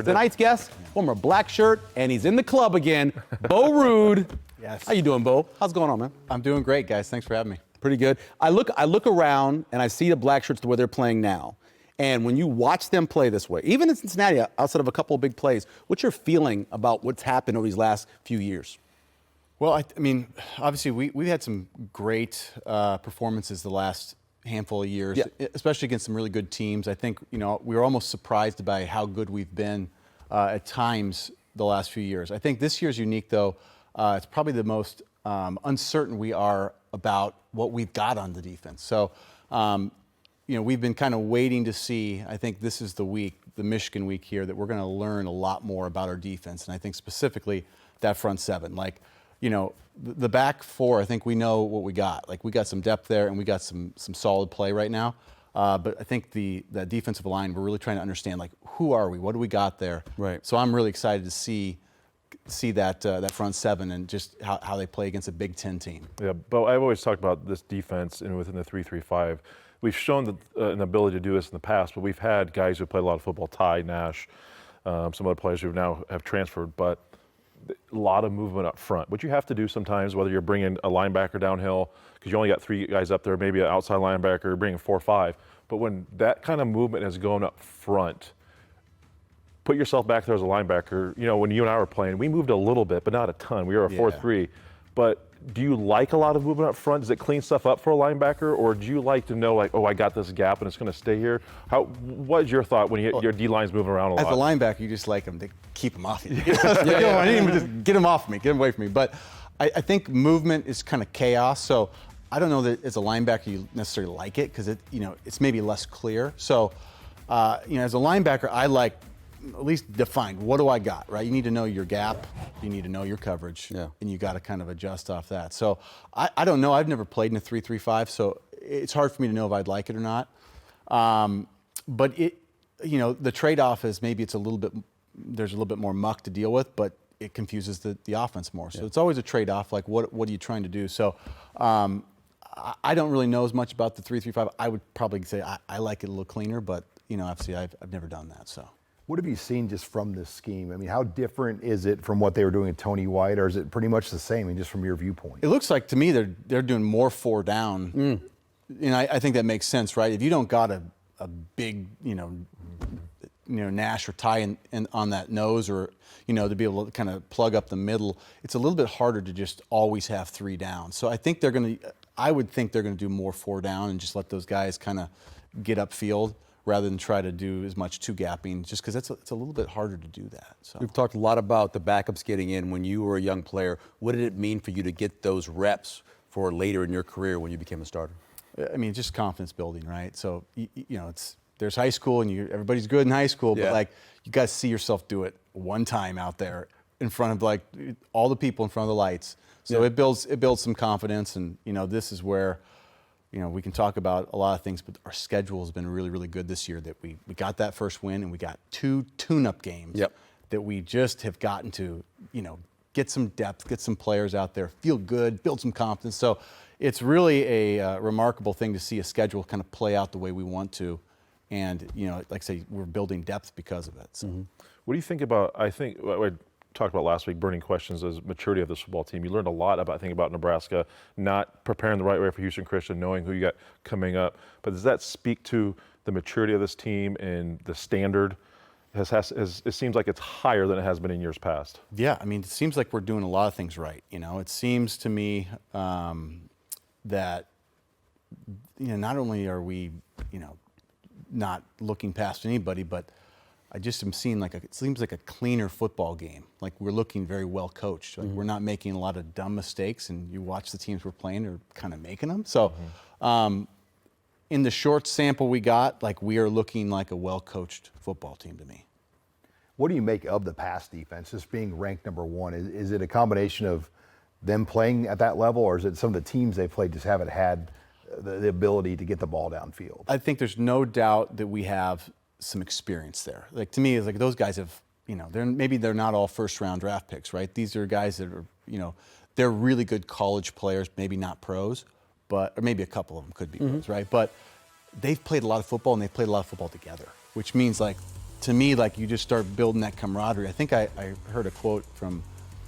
Tonight's guest, former black shirt, and he's in the club again, Bo Ruud. Yes. How you doing, Bo? How's it going on, man? I'm doing great, guys. Thanks for having me. Pretty good. I look around and I see the black shirts the way they're playing now. And when you watch them play this way, even in Cincinnati, outside of a couple of big plays, what's your feeling about what's happened over these last few years? Well, I mean, obviously, we've had some great performances the last handful of years, especially against some really good teams. I think, we were almost surprised by how good we've been at times the last few years. I think this year's unique, though. It's probably the most uncertain we are about what we've got on the defense. So, we've been kind of waiting to see. I think this is the week, the Michigan week here, that we're going to learn a lot more about our defense. And I think specifically that front seven. The back four, I think we know what we got. We got some depth there, and we got some solid play right now. But I think that defensive line, we're really trying to understand, who are we? What do we got there? Right. So I'm really excited to see that front seven and just how they play against a Big Ten team. Yeah, but I've always talked about this defense and within the 3-3-5. We've shown an ability to do this in the past, but we've had guys who played a lot of football, Ty, Nash, some other players who now have transferred, but a lot of movement up front. What you have to do sometimes, whether you're bringing a linebacker downhill, because you only got three guys up there, maybe an outside linebacker, bringing 4 or 5, but when that kind of movement has gone up front, put yourself back there as a linebacker. When you and I were playing, we moved a little bit, but not a ton. We were a 4-3. But do you like a lot of movement up front? Does it clean stuff up for a linebacker? Or do you like to know, I got this gap and it's going to stay here? What is your thought when your D-line's moving around a lot? As a linebacker, you just like them to keep them off you. I need him to just get them off me, get them away from me. But I think movement is kind of chaos. So I don't know that as a linebacker you necessarily like it because it's maybe less clear. So as a linebacker, I like at least define what do I got, right? You need to know your gap, you need to know your coverage, and you got to kind of adjust off that. So I don't know. I've never played in a 3-3-5, so it's hard for me to know if I'd like it or not. But the trade-off is maybe there's a little bit more muck to deal with, but it confuses the offense more. So it's always a trade-off. What are you trying to do? So I don't really know as much about the 3-3-5. I would probably say I like it a little cleaner, but obviously I've never done that. So. What have you seen just from this scheme? I mean, how different is it from what they were doing at Tony White, or is it pretty much the same, just from your viewpoint? It looks like to me they're doing more 4 down, and I think that makes sense, right? If you don't got a big, Nash or Ty on that nose, or to be able to kind of plug up the middle, it's a little bit harder to just always have 3 down. So I would think they're going to do more 4 down and just let those guys kind of get upfield, rather than try to do as much 2-gapping, just because it's a little bit harder to do that. So. We've talked a lot about the backups getting in when you were a young player. What did it mean for you to get those reps for later in your career when you became a starter? I mean, just confidence building, right? So, there's high school and everybody's good in high school, but you got to see yourself do it one time out there in front of all the people in front of the lights. So it builds some confidence, and this is where we can talk about a lot of things, but our schedule has been really, really good this year. That we got that first win, and we got 2 tune-up games that we just have gotten to, get some depth, get some players out there, feel good, build some confidence. So it's really a remarkable thing to see a schedule kind of play out the way we want to. And, like I say, we're building depth because of it. So. What do you think about, I think, I talked about last week, burning questions as maturity of this football team. You learned a lot about Nebraska, not preparing the right way for Houston Christian, knowing who you got coming up. But does that speak to the maturity of this team and the standard? It seems like it's higher than it has been in years past. Yeah, I mean, it seems like we're doing a lot of things right. It seems to me that, not only are we, not looking past anybody, but I just am seeing it seems like a cleaner football game. We're looking very well coached. We're not making a lot of dumb mistakes, and you watch the teams we're playing are kind of making them. So in the short sample we got, we are looking like a well-coached football team to me. What do you make of the pass defense, just being ranked number 1? Is it a combination of them playing at that level, or is it some of the teams they played just haven't had the ability to get the ball downfield? I think there's no doubt that we have some experience there. To me, it's those guys have, they're not all first-round draft picks, right? These are guys that are, they're really good college players, maybe not pros, or maybe a couple of them could be pros, right? But they've played a lot of football, and they've played a lot of football together, which means to me, like, you just start building that camaraderie. I think I heard a quote from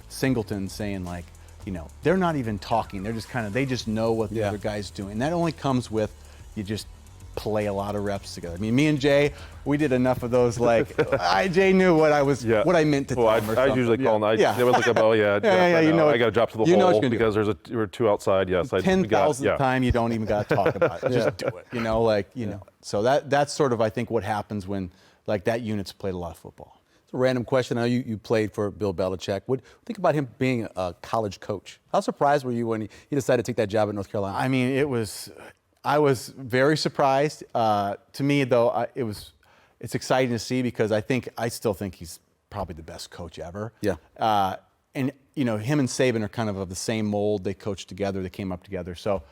Singleton saying, like, you know, they're not even talking. They're just they just know what the other guy's doing. And that only comes with you just play a lot of reps together. I mean, me and Jay, we did enough of those. Like, Jay knew what I meant to tell him. I usually call them. They would look up. Oh yeah, you know, I got to drop to the hole because there were two outside. Yes, 10,000th time you don't even got to talk about it. Just do it. You know, like you know. So that's sort of I think what happens when like that unit's played a lot of football. It's a random question. I know you played for Bill Belichick. Think about him being a college coach. How surprised were you when he decided to take that job at North Carolina? I mean, I was very surprised. To me, though, it's exciting to see because I still think he's probably the best coach ever. Yeah. And you know, him and Saban are kind of the same mold. They coached together. They came up together. So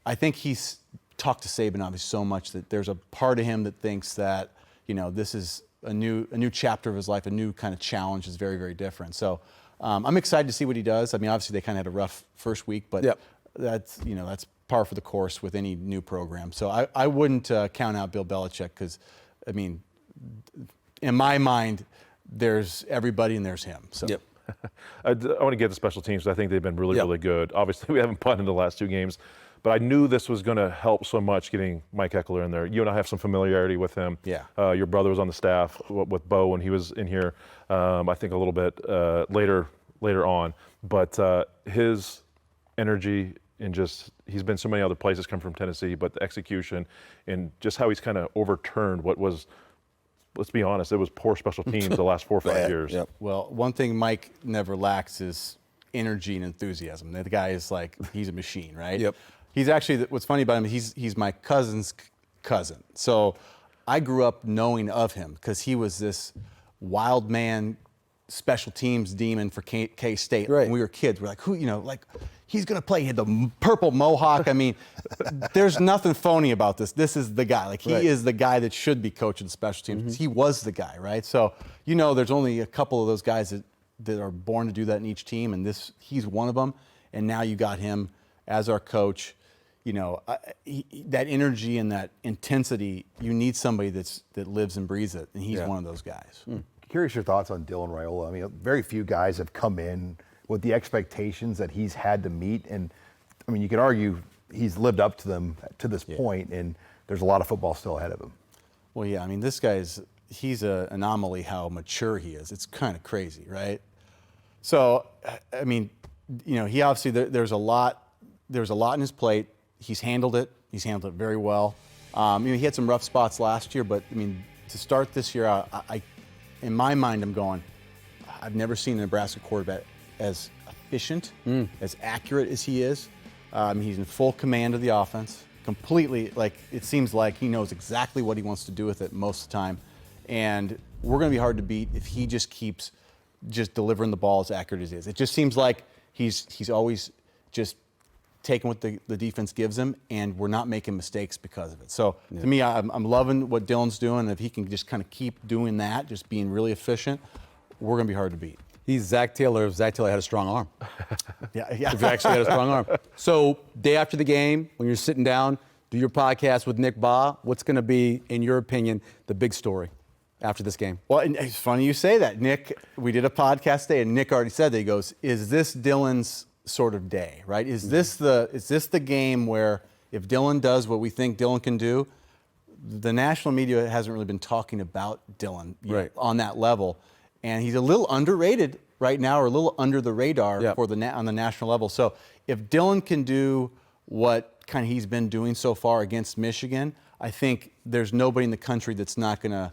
I think he's talked to Saban obviously so much that there's a part of him that thinks that, you know, this is a new chapter of his life, a new kind of challenge is very, very different. So I'm excited to see what he does. I mean, obviously they kind of had a rough first week, but that's par for the course with any new program. So I wouldn't count out Bill Belichick because, I mean, in my mind, there's everybody and there's him. So. Yep. I want to get to special teams. I think they've been really, really good. Obviously, we haven't punted in the last two games. But I knew this was going to help so much getting Mike Ekeler in there. You and I have some familiarity with him. Yeah. Your brother was on the staff with Bo when he was in here, I think a little bit later on. But his energy and he's been so many other places, come from Tennessee, but the execution and just how he's kind of overturned what was, let's be honest, it was poor special teams the last 4 or 5 years. Yep. Well, one thing Mike never lacks is energy and enthusiasm. The guy is like, he's a machine, right? Yep. He's actually, what's funny about him, he's my cousin's cousin. So I grew up knowing of him because he was this wild man, special teams demon for K-State. Right. When we were kids, we're like, who, you know, like, he's going to play. He had the purple mohawk. I mean, there's nothing phony about this. This is the guy. Like, he is the guy that should be coaching special teams. He was the guy, right? So, you know, there's only a couple of those guys that are born to do that in each team, and he's one of them. And now you got him as our coach. You know, that energy and that intensity, you need somebody that lives and breathes it, and he's one of those guys. Curious your thoughts on Dylan Raiola. I mean, very few guys have come in with the expectations that he's had to meet, and I mean, you could argue he's lived up to them to this point, and there's a lot of football still ahead of him. Well, yeah, I mean, he's an anomaly how mature he is. It's kind of crazy, right? So, I mean, you know, he obviously there's a lot in his plate. He's handled it. He's handled it very well. You know, he had some rough spots last year, but I mean, to start this year, I in my mind, I'm going, I've never seen a Nebraska quarterback as efficient, as accurate as he is. He's in full command of the offense, completely, like, it seems like he knows exactly what he wants to do with it most of the time. And we're going to be hard to beat if he just keeps just delivering the ball as accurate as he is. It just seems like he's always just taking what the defense gives him, and we're not making mistakes because of it. So to me, I'm loving what Dylan's doing. If he can just kind of keep doing that, just being really efficient, we're going to be hard to beat. He's Zach Taylor if Zach Taylor had a strong arm. Yeah. If he actually had a strong arm. So day after the game, when you're sitting down, do your podcast with Nick Bahe, what's going to be, in your opinion, the big story after this game? Well, and it's funny you say that. Nick, we did a podcast today, and Nick already said that. He goes, is this Dylan's sort of day, right? Is this the game where if Dylan does what we think Dylan can do, the national media hasn't really been talking about Dylan on that level, and he's a little underrated right now, or a little under the radar on the national level. So if Dylan can do what kind of he's been doing so far against Michigan, I think there's nobody in the country that's not going to,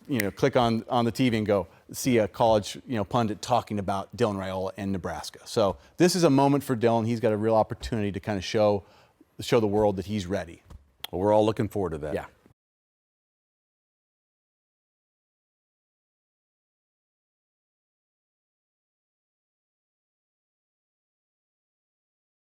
you know, click on the TV and go see a college, you know, pundit talking about Dylan Raiola and Nebraska. So this is a moment for Dylan. He's got a real opportunity to kind of show the world that he's ready. Well, we're all looking forward to that. Yeah.